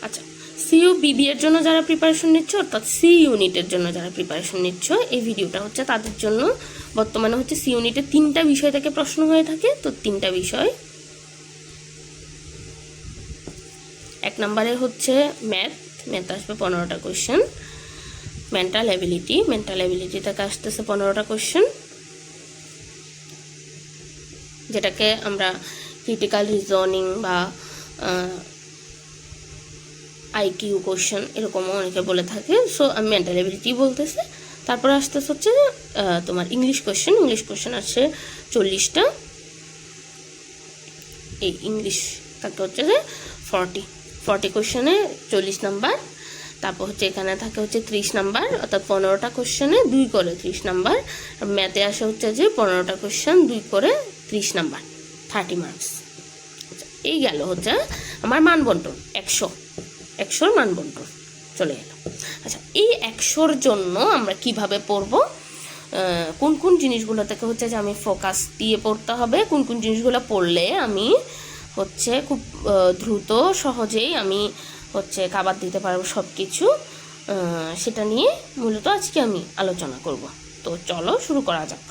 আচ্ছা, CUBB এর জন্য যারা প্রিপারেশন নিচ্ছ, অর্থাৎ সি ইউনিটের জন্য যারা প্রিপারেশন নিচ্ছ, এই ভিডিওটা হচ্ছে তাদের জন্য। বর্তমানে হচ্ছে সি ইউনিটের 3টা বিষয় থেকে প্রশ্ন হয়ে থাকে। তো 3টা বিষয়, 1 নম্বরে হচ্ছে ম্যাথ আসবে 15টা কোয়েশ্চেন। মেন্টাল অ্যাবিলিটি থেকে আসতেছে 15টা কোয়েশ্চেন, যেটাকে আমরা ক্রিটিক্যাল রিজনিং বা IQ কোয়েশ্চেন এরকমও অনেকে বলে থাকে। সো আমি মেন্টাল অ্যাবিলিটি বলতেছি। তারপরে আসতেছে হচ্ছে তোমার ইংলিশ কোয়েশ্চেন আছে 40টা। এই ইংলিশ থাকে হচ্ছে যে 40 কোয়েশ্চেনে 40 নাম্বার। তারপর হচ্ছে এখানে থাকে হচ্ছে 30 নাম্বার, অর্থাৎ 15টা কোয়েশ্চেনে 2 করে 30 নাম্বার। আর ম্যাথে আসে হচ্ছে যে 15টা কোয়েশ্চেন 2 করে 30 নাম্বার, 30 মার্কস। এই গেল হচ্ছে আমার মানবন্টন, 100-র মানবন্টন চলে গেল। আচ্ছা, এই 100-র জন্য আমরা কিভাবে পড়ব, কোন কোন জিনিসগুলো থেকে হচ্ছে যে আমি ফোকাস দিয়ে পড়তে হবে, কোন কোন জিনিসগুলো পড়লে আমি হচ্ছে খুব দ্রুত সহজেই আমি হচ্ছে কাবার দিতে পারবো সব কিছু, সেটা নিয়ে মূলত আজকে আমি আলোচনা করব। তো চলো শুরু করা যাক।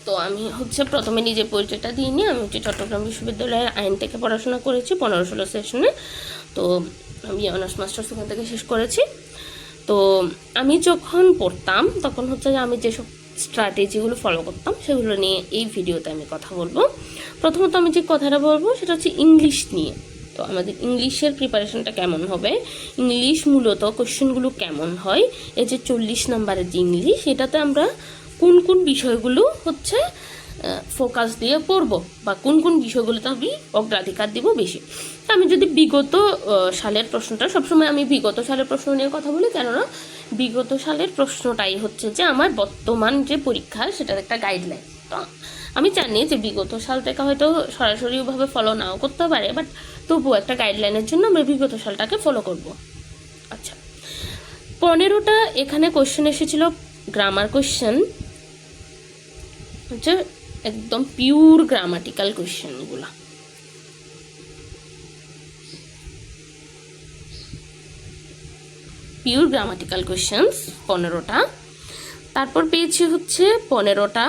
তো আমি হচ্ছে প্রথমে নিজের পরিচয়টা দিয়ে নিই। আমি হচ্ছে চট্টগ্রাম বিশ্ববিদ্যালয়ের আইন থেকে পড়াশোনা করেছি 15-16 সেশনে। তো আমি অনার্স মাস্টার্স ওখান থেকে শেষ করেছি। তো আমি যখন পড়তাম তখন হচ্ছে যে আমি যেসব স্ট্র্যাটেজিগুলো ফলো করতাম সেগুলো নিয়ে এই ভিডিওতে আমি কথা বলবো। প্রথমত আমি যে কথাটা বলবো সেটা হচ্ছে ইংলিশ নিয়ে। তো আমাদের ইংলিশের প্রিপারেশনটা কেমন হবে, ইংলিশ মূলত কোশ্চেনগুলো কেমন হয়, এই যে 40 নাম্বারের যে ইংলিশ, এটাতে আমরা কোন কোন বিষয়গুলো হচ্ছে ফোকাস দিয়ে পড়বো বা কোন কোন বিষয়গুলোতে আমি অগ্রাধিকার দিব বেশি। তো আমি যদি বিগত সালের প্রশ্নটা, সবসময় আমি বিগত সালের প্রশ্ন নিয়ে কথা বলি, কেননা বিগত সালের প্রশ্নটাই হচ্ছে যে আমার বর্তমান যে পরীক্ষা সেটার একটা গাইডলাইন। তো আমি জানি যে বিগত সাল থেকে হয়তো সরাসরিভাবে ফলো নাও করতে পারে, বাট তবুও একটা গাইডলাইনের জন্য আমরা বিগত সালটাকে ফলো করব। আচ্ছা, 15টা এখানে কোশ্চেন এসেছিল গ্রামার কোশ্চেন, হচ্ছে একদম পিওর গ্রামাটিক্যাল কোশ্চেনগুলো। পিওর গ্রামাটিক্যাল কোশ্চেন্স 15টা। তারপর পেয়েছি হচ্ছে 15টা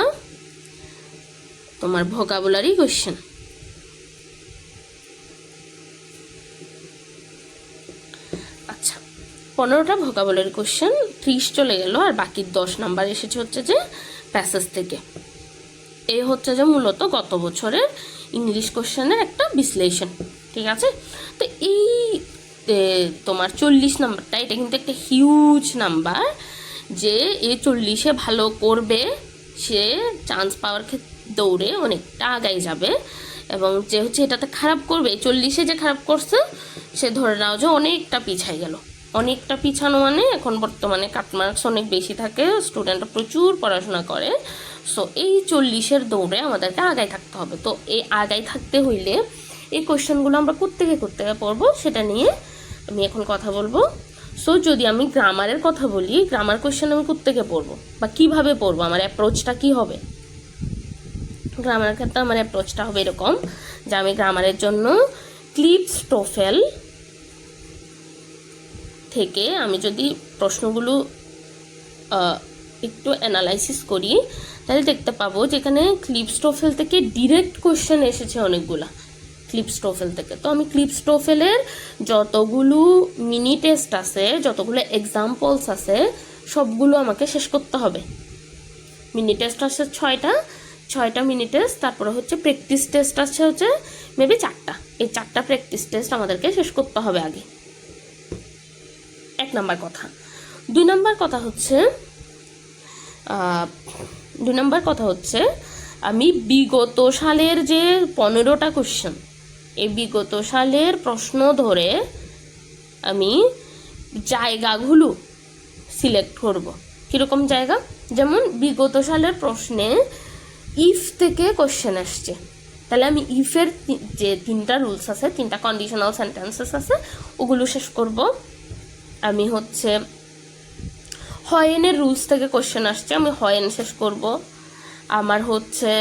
তোমার ভোকাবুলারি কোশ্চেন। আচ্ছা, 15টা ভোকাবুলারি কোশ্চেন, 30 চলে গেল, আর বাকি 10 নাম্বার এসেছে হচ্ছে যে প্যাসেজ থেকে। এই হচ্ছে যে মূলত গত বছরের ইংলিশ কোশ্চেনের একটা বিশ্লেষণ, ঠিক আছে। তো এই তোমার 40 নাম্বারটা, এটা কিন্তু একটা হিউজ নাম্বার, যে এই 40-এ ভালো করবে সে চান্স পাওয়ার দৌড়ে অনেকটা আগাই যাবে, এবং যে হচ্ছে এটাতে খারাপ করবে, 40-এ যে খারাপ করছে সে ধরে নাও যে অনেকটা পিছাই গেল। অনেকটা পিছানো মানে এখন বর্তমানে কাট মার্কস অনেক বেশি থাকে, স্টুডেন্টরা প্রচুর পড়াশোনা করে। সো এই 40-এর দৌড়ে আমাদেরকে আগায় থাকতে হবে। তো এই আগায় থাকতে হইলে এই কোয়েশ্চেনগুলো আমরা করতে গিয়ে পড়বো, সেটা নিয়ে আমি এখন কথা বলবো। সো যদি আমি গ্রামারের কথা বলি, গ্রামার কোয়েশ্চেন আমি করতে গিয়ে পড়বো বা কীভাবে পড়বো, আমার অ্যাপ্রোচটা কী হবে। গ্রামারের ক্ষেত্রে আমার অ্যাপ্রোচটা হবে এরকম যে আমি গ্রামারের জন্য ক্লিপস টোফেল থেকে আমি যদি প্রশ্নগুলো একটু অ্যানালাইসিস করি, তাহলে দেখতে পাবো যেখানে ক্লিপস টোফেল থেকে ডিরেক্ট কোয়েশ্চেন এসেছে অনেকগুলা ক্লিপস টোফেল থেকে। তো আমি ক্লিপস টোফেলের যতগুলো মিনি টেস্ট আছে, যতগুলো এক্সাম্পলস আছে, সবগুলো আমাকে শেষ করতে হবে। মিনি টেস্ট আছে 6টা মিনি টেস্ট, তারপরে হচ্ছে প্র্যাকটিস টেস্ট আছে হচ্ছে মেবি 4টা। এই 4টা প্র্যাকটিস টেস্ট আমাদেরকে শেষ করতে হবে আগে, 1 নাম্বার কথা। 2 নাম্বার কথা হচ্ছে আমি বিগত সালের যে 15টা কোশ্চেন, এই বিগত সালের প্রশ্ন ধরে আমি জায়গাগুলো সিলেক্ট করব। কীরকম জায়গা, যেমন বিগত সালের প্রশ্নে ইফ থেকে কোশ্চেন আসছে, তাহলে আমি ইফের যে 3টা রুলস আছে, 3টা কন্ডিশনাল সেন্টেন্সেস আছে, ওগুলো শেষ করব। আমি হচ্ছে হয়েনের রুলস থেকে কোশ্চেন আসছে, আমি হয়েন শেষ করব। আমার হচ্ছে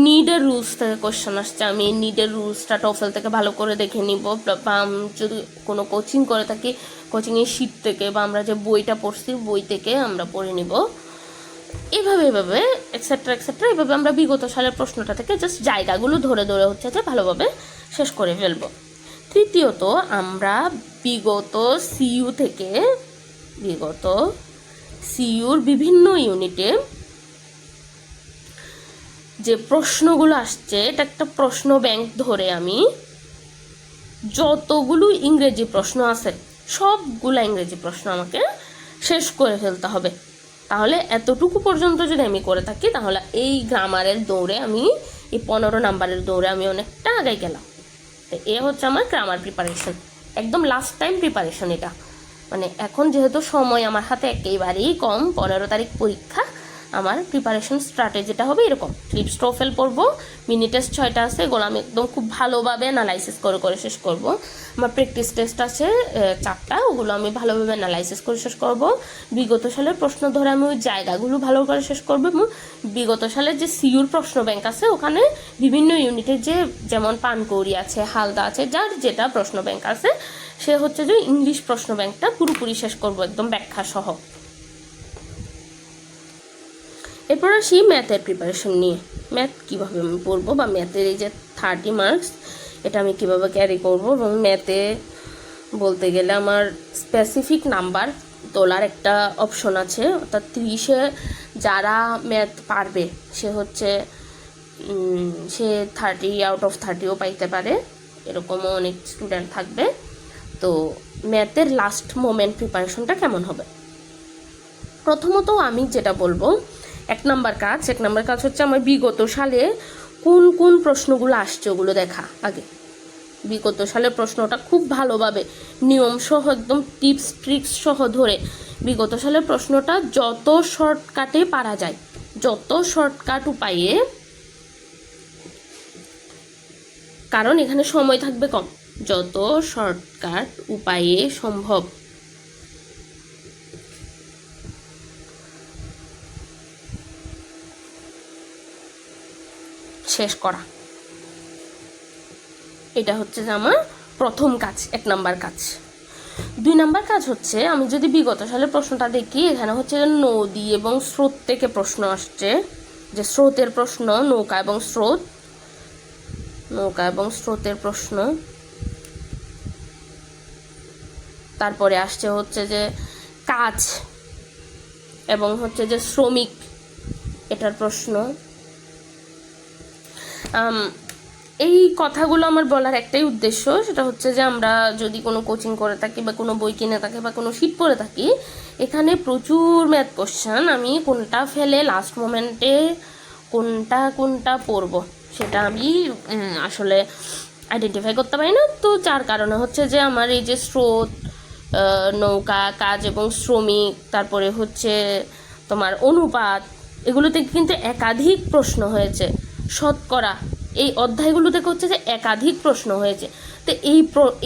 নিডের রুলস থেকে কোশ্চেন আসছে, আমি নিডের রুলসটা টফেল থেকে ভালো করে দেখে নিব, বা যদি কোনো কোচিং করে থাকি কোচিংয়ের শিট থেকে, বা আমরা যে বইটা পড়ছি বই থেকে আমরা পড়ে নিব। এভাবে এক্সেট্রা এভাবে আমরা বিগত সালের প্রশ্নটা থেকে জাস্ট জায়গাগুলো ধরে ধরে হচ্ছে যে ভালোভাবে শেষ করে ফেলব। তৃতীয়ত, আমরা বিগত সিইউর বিভিন্ন ইউনিটে যে প্রশ্নগুলো আসছে, এটা একটা প্রশ্ন ব্যাংক ধরে আমি যতগুলো ইংরেজি প্রশ্ন আছে সবগুলো ইংরেজি প্রশ্ন আমাকে শেষ করে ফেলতে হবে। তাহলে এতটুকু পর্যন্ত যদি আমি করে থাকি, তাহলে এই গ্রামারের দৌড়ে আমি, এই 15 নাম্বারের দৌড়ে আমি অনেকটা আগাই গেলাম। তো এ হচ্ছে আমার গ্রামার প্রিপারেশন, একদম লাস্ট টাইম প্রিপারেশন এটা। মানে এখন যেহেতু সময় আমার হাতে একেবারেই কম, 15 তারিখ পরীক্ষা, আমার প্রিপারেশন স্ট্র্যাটেজিটা হবে এরকম। ট্রিপস টোফেল পড়বো, মিনি টেস্ট 6টা আছে, এগুলো আমি একদম খুব ভালোভাবে অ্যানালাইসিস করে শেষ করব। আমার প্র্যাকটিস টেস্ট আছে 4টা, ওগুলো আমি ভালোভাবে অ্যানালাইসিস করে শেষ করব। বিগত সালের প্রশ্ন ধরে আমি ওই জায়গাগুলো ভালো করে শেষ করব, এবং বিগত সালের যে সিইউর প্রশ্ন ব্যাংক আছে ওখানে বিভিন্ন ইউনিটের যেমন পানকৌড়ি আছে, হালদা আছে, যার যেটা প্রশ্ন ব্যাংক আছে সে হচ্ছে যে ইংলিশ প্রশ্ন ব্যাংকটা পুরোপুরি শেষ করব একদম ব্যাখ্যা সহ। এরপর আসি ম্যাথের প্রিপারেশন নিয়ে। ম্যাথ কীভাবে আমি পড়বো, বা ম্যাথের এই যে 30 মার্কস এটা আমি কীভাবে ক্যারি করব। এবং ম্যাথে বলতে গেলে আমার স্পেসিফিক নাম্বার তোলার একটা অপশন আছে, অর্থাৎ 30-এ যারা ম্যাথ পারবে সে হচ্ছে সে 30 আউট অফ 30ও পাইতে পারে, এরকমও অনেক স্টুডেন্ট থাকবে। তো ম্যাথের লাস্ট মোমেন্ট প্রিপারেশনটা কেমন হবে? প্রথমত আমি যেটা বলবো, এক নাম্বার কাজ হচ্ছে আমার বিগত সালে কোন প্রশ্নগুলো আসছে ওগুলো দেখা। আগে বিগত সালের প্রশ্নটা খুব ভালোভাবে নিয়ম সহ একদম টিপস ট্রিক্স সহ ধরে বিগত সালের প্রশ্নটা যত শর্টকাটে পারা যায়, যত শর্টকাট উপায়ে, কারণ এখানে সময় থাকবে কম, যত শর্টকাট উপায়ে সম্ভব শেষ করা। এটা হচ্ছে যে আমার প্রথম কাজ, 1 নাম্বার কাজ। 2 নাম্বার কাজ হচ্ছে, আমি যদি বিগত সালের প্রশ্নটা দেখি, এখানে হচ্ছে নদী এবং স্রোত থেকে প্রশ্ন আসছে, যে স্রোতের প্রশ্ন, নৌকা এবং স্রোতের প্রশ্ন। তারপরে আসছে হচ্ছে যে কাজ এবং হচ্ছে যে শ্রমিক, এটার প্রশ্ন। এই কথাগুলো আমার বলার একটাই উদ্দেশ্য, সেটা হচ্ছে যে আমরা যদি কোনো কোচিং করে থাকি, বা কোনো বই কিনে থাকি, বা কোনো শিট পড়ে থাকি, এখানে প্রচুর ম্যাথ কোশ্চেন, আমি কোনটা ফেলে লাস্ট মোমেন্টে কোনটা পড়ব সেটা আমি আসলে আইডেন্টিফাই করতে পারি না। তো যার কারণে হচ্ছে যে আমার এই যে স্রোত, নৌকা, কাজ এবং শ্রমিক, তারপরে হচ্ছে তোমার অনুপাত, এগুলো থেকে কিন্তু একাধিক প্রশ্ন হয়েছে। শতকরা, এই অধ্যায়গুলো থেকে হচ্ছে যে একাধিক প্রশ্ন হয়েছে। তো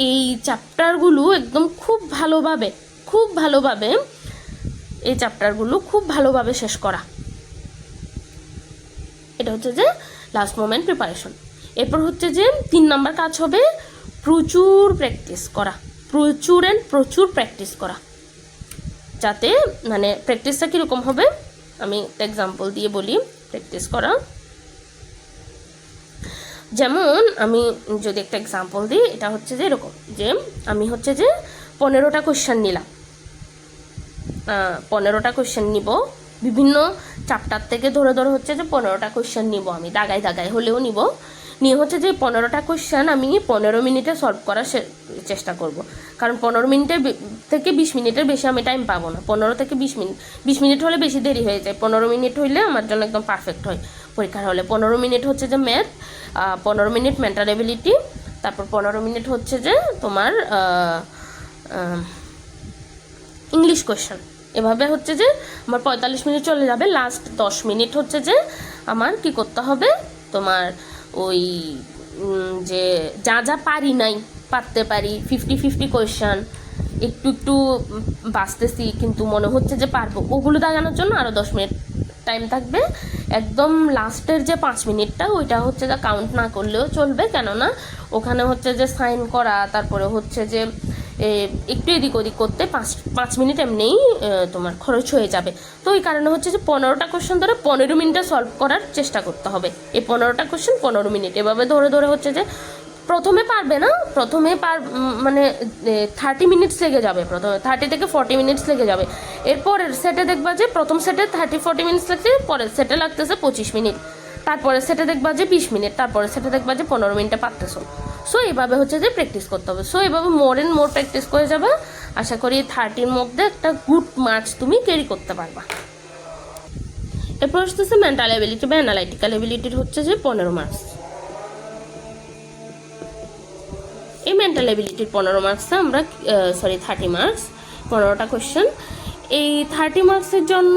এই চ্যাপ্টারগুলো একদম খুব ভালোভাবে এই চ্যাপ্টারগুলো খুব ভালোভাবে শেষ করা, এটা হচ্ছে যে লাস্ট মোমেন্ট প্রিপারেশন। এরপর হচ্ছে যে 3 নাম্বার কাজ হবে প্রচুর প্র্যাকটিস করা, প্রচুর প্র্যাকটিস করা। যাতে মানে প্র্যাকটিসটা কীরকম হবে, আমি এক্সাম্পল দিয়ে বলি। প্র্যাকটিস করা যেমন, আমি যদি একটা এক্সাম্পল দিই, এটা হচ্ছে যে এরকম, যে আমি হচ্ছে যে 15টা কোশ্চেন নিলাম, 15টা কোশ্চেন নিব, বিভিন্ন চ্যাপ্টার থেকে ধরে হচ্ছে যে 15টা কোশ্চেন নিব, আমি দাগায় হলেও নিব, নিয়ে হচ্ছে যে 15টা কোশ্চেন আমি 15 মিনিটে সলভ করার চেষ্টা করব। কারণ 15 মিনিটের থেকে 20 মিনিটের বেশি আমি টাইম পাবো না। 15 থেকে 20 মিনিট হলে বেশি দেরি হয়ে যায়, 15 মিনিট হইলে আমার জন্য একদম পারফেক্ট হয় পরীক্ষার হলে। 15 মিনিট হচ্ছে যে ম্যাথ, 15 মিনিট মেন্টাল এবিলিটি, তারপর 15 মিনিট হচ্ছে যে তোমার ইংলিশ কোয়েশ্চেন। এভাবে হচ্ছে যে আমার 45 মিনিট চলে যাবে। লাস্ট 10 মিনিট হচ্ছে যে আমার কি করতে হবে, তোমার ওই যে যা পারতে পারি 50-50 কোয়েশ্চেন, একটু বাঁচতেছি কিন্তু মনে হচ্ছে যে পারবো, ওগুলো দাগানোর জন্য আরও 10 মিনিট টাইম থাকবে। একদম লাস্টের যে 5 মিনিটটা ওইটা হচ্ছে যে কাউন্ট না করলেও চলবে, কেননা ওখানে হচ্ছে যে সাইন করা, তারপরে হচ্ছে যে একটু এদিক ওদিক করতে 5 মিনিট এমনিই তোমার খরচ হয়ে যাবে। তো ওই কারণে হচ্ছে যে 15টা কোশ্চেন ধরে 15 মিনিটে সলভ করার চেষ্টা করতে হবে। এই 15টা কোশ্চেন 15 মিনিট এভাবে ধরে ধরে হচ্ছে যে প্রথমে পারবে না, প্রথমে মানে 30 মিনিটস লেগে যাবে, প্রথমে 30 থেকে 40 মিনিটস লেগে যাবে। এরপরের সেটে দেখবা যে প্রথম সেটে 30-40 মিনিটস লাগছে, পরের সেটে লাগতেছে 25 মিনিট, তারপরের সেটে দেখবা যে 20 মিনিট, তারপরের সেটে দেখবা যে 15 মিনিটে পারতেছো। সো এইভাবে হচ্ছে যে প্র্যাকটিস করতে হবে। সো এইভাবে মোর অ্যান্ড মোর প্র্যাকটিস করে যাবে, আশা করি 30-র মধ্যে একটা গুড মার্কস তুমি ক্যারি করতে পারবা। এরপর আসতেছে মেন্টাল এবিলিটি বা অ্যানালাইটিক্যাল এবিলিটির হচ্ছে যে 15 মার্কস। এই মেন্টাল এবিলিটির 15 মার্কসে আমরা 30 মার্কস, 15টা কোয়েশ্চেন। এই 30 মার্কসের জন্য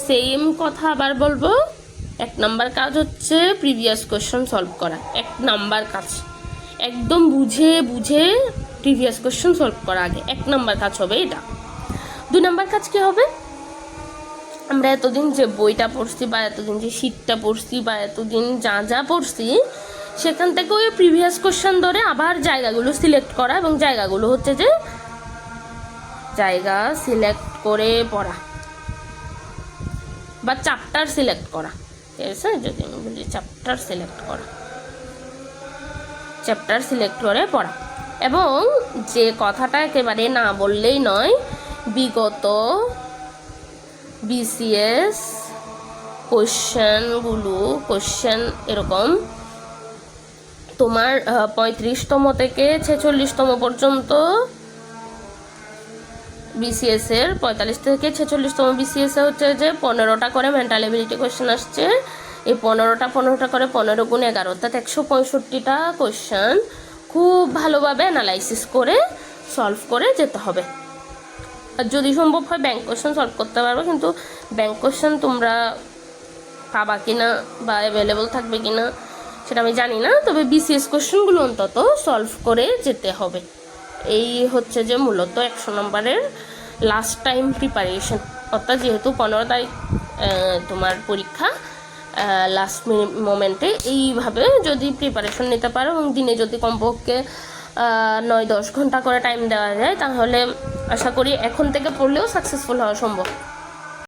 সেম কথা আবার বলবো, 1 নাম্বার কাজ হচ্ছে প্রিভিয়াস কোয়েশ্চেন সলভ করা। 1 নাম্বার কাজ একদম বুঝে বুঝে প্রিভিয়াস কোয়েশ্চেন সলভ করা আগে 1 নাম্বার কাজ হবে এটা। 2 নাম্বার কাজ কি হবে, আমরা এতদিন যে বইটা পড়ছি বা এতদিন যে শীটটা পড়ছি বা এতদিন যা যা পড়ছি সেখান থেকে ওই প্রিভিয়াস কোশ্চেন ধরে আবার জায়গাগুলো সিলেক্ট করা, এবং জায়গাগুলো হচ্ছে যে জায়গা সিলেক্ট করে পড়া বা চ্যাপ্টার সিলেক্ট করা। ঠিক আছে, যদি আমি বলি চ্যাপ্টার সিলেক্ট করা, চ্যাপ্টার সিলেক্ট করে পড়া। এবং যে কথাটা একেবারে না বললেই নয়, বিগত বিসিএস কোশ্চেন এরকম তোমার 35তম থেকে 46তম পর্যন্ত বিসিএস এর 45 থেকে 46তম বিসিএস এ হচ্ছে যে 15টা করে মেন্টাল এবিলিটি কোশ্চেন আসছে। এই 15টা করে 15 গুণ 11 অর্থাৎ 165টা কোশ্চেন খুব ভালোভাবে অ্যানালাইসিস করে সলভ করে যেতে হবে। আর যদি সম্ভব হয় ব্যাংক কোশ্চেন সলভ করতে পারবে, কিন্তু ব্যাংক কোশ্চেন তোমরা পাবা কিনা বা অ্যাভেলেবল থাকবে কিনা সেটা আমি জানি না, তবে বিসিএস কোশ্চেনগুলো অন্তত সলভ করে যেতে হবে। এই হচ্ছে যে মূলত 100 নম্বরের লাস্ট টাইম প্রিপারেশন। অর্থাৎ যেহেতু 15 তারিখ তোমার পরীক্ষা, লাস্ট মোমেন্টে এইভাবে যদি প্রিপারেশন নিতে পারো এবং দিনে যদি কমপক্ষে 9-10 ঘন্টা করে টাইম দেওয়া যায়, তাহলে আশা করি এখন থেকে পড়লেও সাকসেসফুল হওয়া সম্ভব।